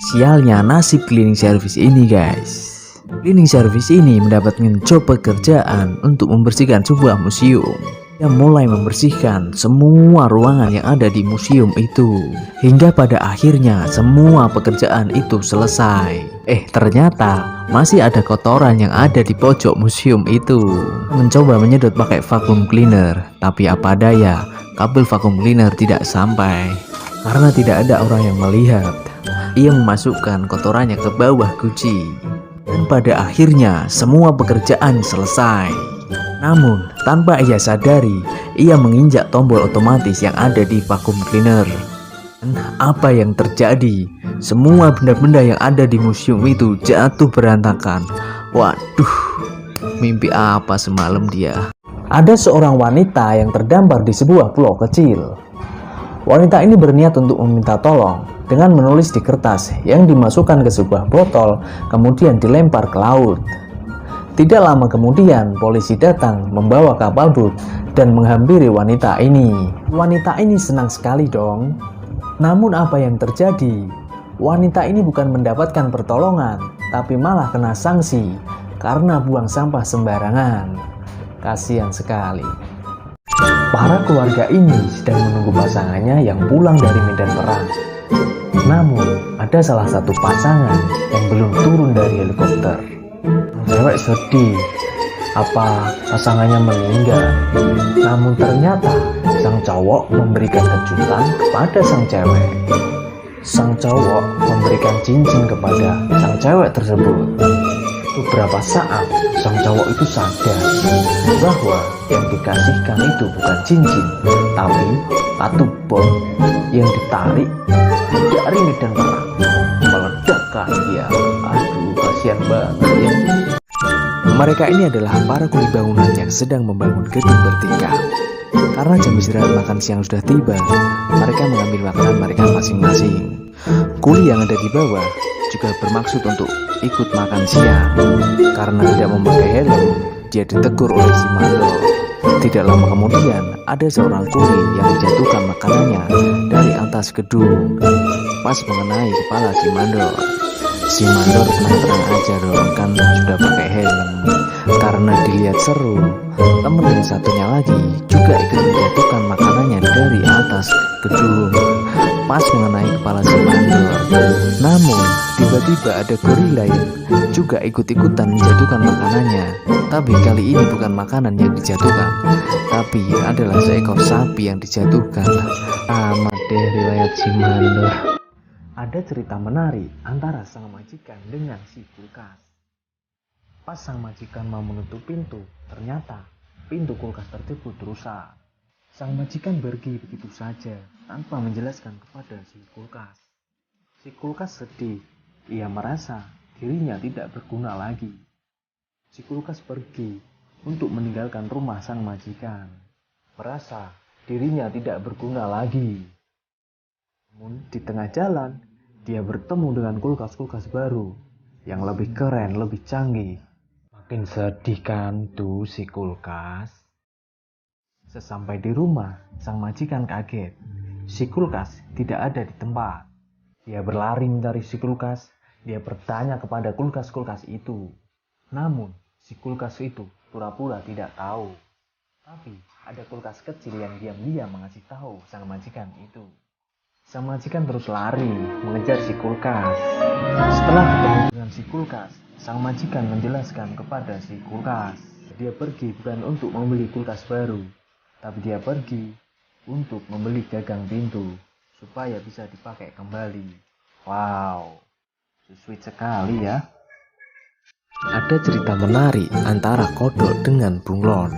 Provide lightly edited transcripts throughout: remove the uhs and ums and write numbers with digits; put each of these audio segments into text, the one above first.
Sialnya nasib cleaning service ini guys. Cleaning service ini mendapatkan job pekerjaan untuk membersihkan sebuah museum. Dia mulai membersihkan semua ruangan yang ada di museum itu. Hingga pada akhirnya semua pekerjaan itu selesai. Ternyata masih ada kotoran yang ada di pojok museum itu. Mencoba menyedot pakai vacuum cleaner, tapi apa daya, kabel vacuum cleaner tidak sampai. Karena tidak ada orang yang melihat, ia memasukkan kotorannya ke bawah guci. Dan pada akhirnya semua pekerjaan selesai. Namun tanpa ia sadari, ia menginjak tombol otomatis yang ada di vacuum cleaner. Dan apa yang terjadi? Semua benda-benda yang ada di museum itu jatuh berantakan. Waduh, mimpi apa semalam dia? Ada seorang wanita yang terdampar di sebuah pulau kecil. Wanita ini berniat untuk meminta tolong dengan menulis di kertas yang dimasukkan ke sebuah botol, kemudian dilempar ke laut. Tidak lama kemudian polisi datang membawa kapal boat dan menghampiri wanita ini. Wanita ini senang sekali dong. Namun apa yang terjadi? Wanita ini bukan mendapatkan pertolongan, tapi malah kena sanksi karena buang sampah sembarangan. Kasihan sekali. Para keluarga ini sedang menunggu pasangannya yang pulang dari medan perang. Namun ada salah satu pasangan yang belum turun dari helikopter. Cewek sedih, apa pasangannya meninggal. Namun ternyata sang cowok memberikan kejutan kepada sang cewek. Sang cowok memberikan cincin kepada sang cewek tersebut. Beberapa saat sang cowok itu sadar bahwa yang dikasihkan itu bukan cincin, tapi satu bom yang ditarik dari medan perang, meledakkan dia. Aduh, kasihan banget ya. Mereka ini adalah para kuli bangunan yang sedang membangun gedung bertingkat. Karena jam istirahat makan siang sudah tiba, mereka mengambil makanan mereka masing-masing. Kuli yang ada di bawah juga bermaksud untuk ikut makan siang. Karena tidak memakai helm, dia ditegur oleh si mandor. Tidak lama kemudian, ada seorang kuli yang menjatuhkan makanannya dari atas gedung, pas mengenai kepala si mandor. Si mandor tenang-tenang aja dong, kan sudah pakai helm. Karena dilihat seru, temen yang satunya lagi juga ikut menjatuhkan makanannya dari atas gedung, pas mengenai kepala si mandor. Namun tiba-tiba ada gorila yang juga ikut-ikutan menjatuhkan makanannya. Tapi kali ini bukan makanan yang dijatuhkan, tapi adalah seekor sapi yang dijatuhkan. Amat deh riwayat si mandor. Ada cerita menarik antara sang majikan dengan si kulkas. Pas sang majikan mau menutup pintu, ternyata pintu kulkas tersebut rusak. Sang majikan pergi begitu saja tanpa menjelaskan kepada si kulkas. Si kulkas sedih, ia merasa dirinya tidak berguna lagi. Si kulkas pergi untuk meninggalkan rumah sang majikan, merasa dirinya tidak berguna lagi. Namun di tengah jalan, dia bertemu dengan kulkas-kulkas baru yang lebih keren, lebih canggih. Makin sedih kan tuh si kulkas. Sesampai di rumah, sang majikan kaget. Si kulkas tidak ada di tempat. Dia berlari mencari si kulkas. Dia bertanya kepada kulkas-kulkas itu. Namun, si kulkas itu pura-pura tidak tahu. Tapi ada kulkas kecil yang diam-diam mengasih tahu sang majikan itu. Sang majikan terus lari mengejar si kulkas. Setelah ketemu dengan si kulkas, sang majikan menjelaskan kepada si kulkas. Dia pergi bukan untuk membeli kulkas baru, tapi dia pergi untuk membeli gagang pintu supaya bisa dipakai kembali. Wow, sweet sekali ya. Ada cerita menarik antara kodok dengan bunglon.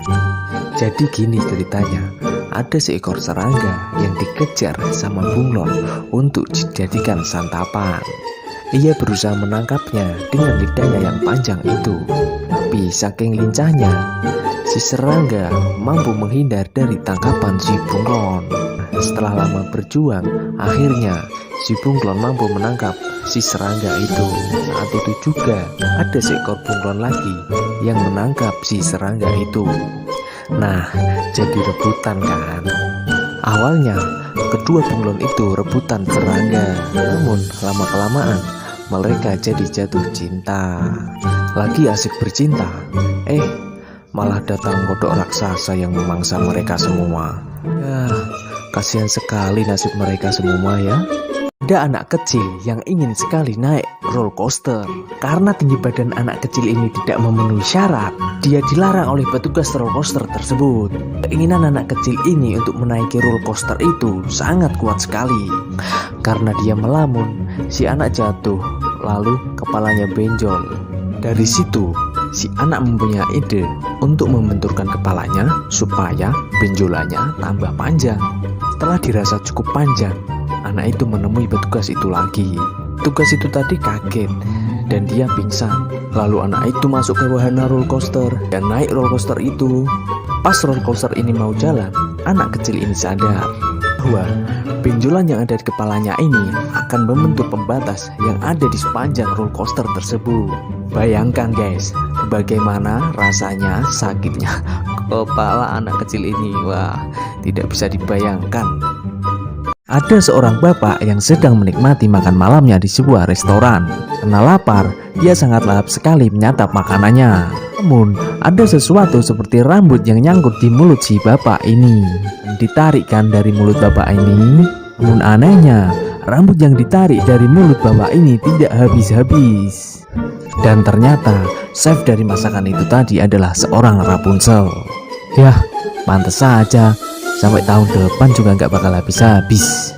Jadi gini ceritanya. Ada seekor serangga yang dikejar sama bunglon untuk dijadikan santapan. Ia berusaha menangkapnya dengan lidahnya yang panjang itu. Tapi saking lincahnya, si serangga mampu menghindar dari tangkapan si bunglon. Setelah lama berjuang, akhirnya si bunglon mampu menangkap si serangga itu. Saat itu juga ada seekor bunglon lagi yang menangkap si serangga itu. Nah, jadi rebutan kan. Awalnya kedua bunglon itu rebutan serangga, namun lama-kelamaan mereka jadi jatuh cinta. Lagi asik bercinta, malah datang kodok raksasa yang memangsa mereka semua. Ya, kasihan sekali nasib mereka semua ya. Ada anak kecil yang ingin sekali naik roller coaster. Karena tinggi badan anak kecil ini tidak memenuhi syarat, dia dilarang oleh petugas roller coaster tersebut. Keinginan anak kecil ini untuk menaiki roller coaster itu sangat kuat sekali. Karena dia melamun, si anak jatuh, lalu kepalanya benjol. Dari situ, si anak mempunyai ide untuk membenturkan kepalanya supaya benjolannya tambah panjang. Setelah dirasa cukup panjang, anak itu menemui petugas itu lagi. Petugas itu tadi kaget dan dia pingsan. Lalu anak itu masuk ke wahana roller coaster dan naik roller coaster itu. Pas roller coaster ini mau jalan, anak kecil ini sadar bahwa benjolan yang ada di kepalanya ini akan membentuk pembatas yang ada di sepanjang roller coaster tersebut. Bayangkan guys, bagaimana rasanya sakitnya kepala anak kecil ini. Wah, tidak bisa dibayangkan. Ada seorang bapak yang sedang menikmati makan malamnya di sebuah restoran. Karena lapar, dia sangat lahap sekali menyantap makanannya. Namun, ada sesuatu seperti rambut yang nyangkut di mulut si bapak ini. Ditarikkan dari mulut bapak ini. Namun anehnya, rambut yang ditarik dari mulut bapak ini tidak habis-habis. Dan ternyata, chef dari masakan itu tadi adalah seorang Rapunzel. Yah, pantas saja. Sampai tahun depan juga nggak bakal habis-habis.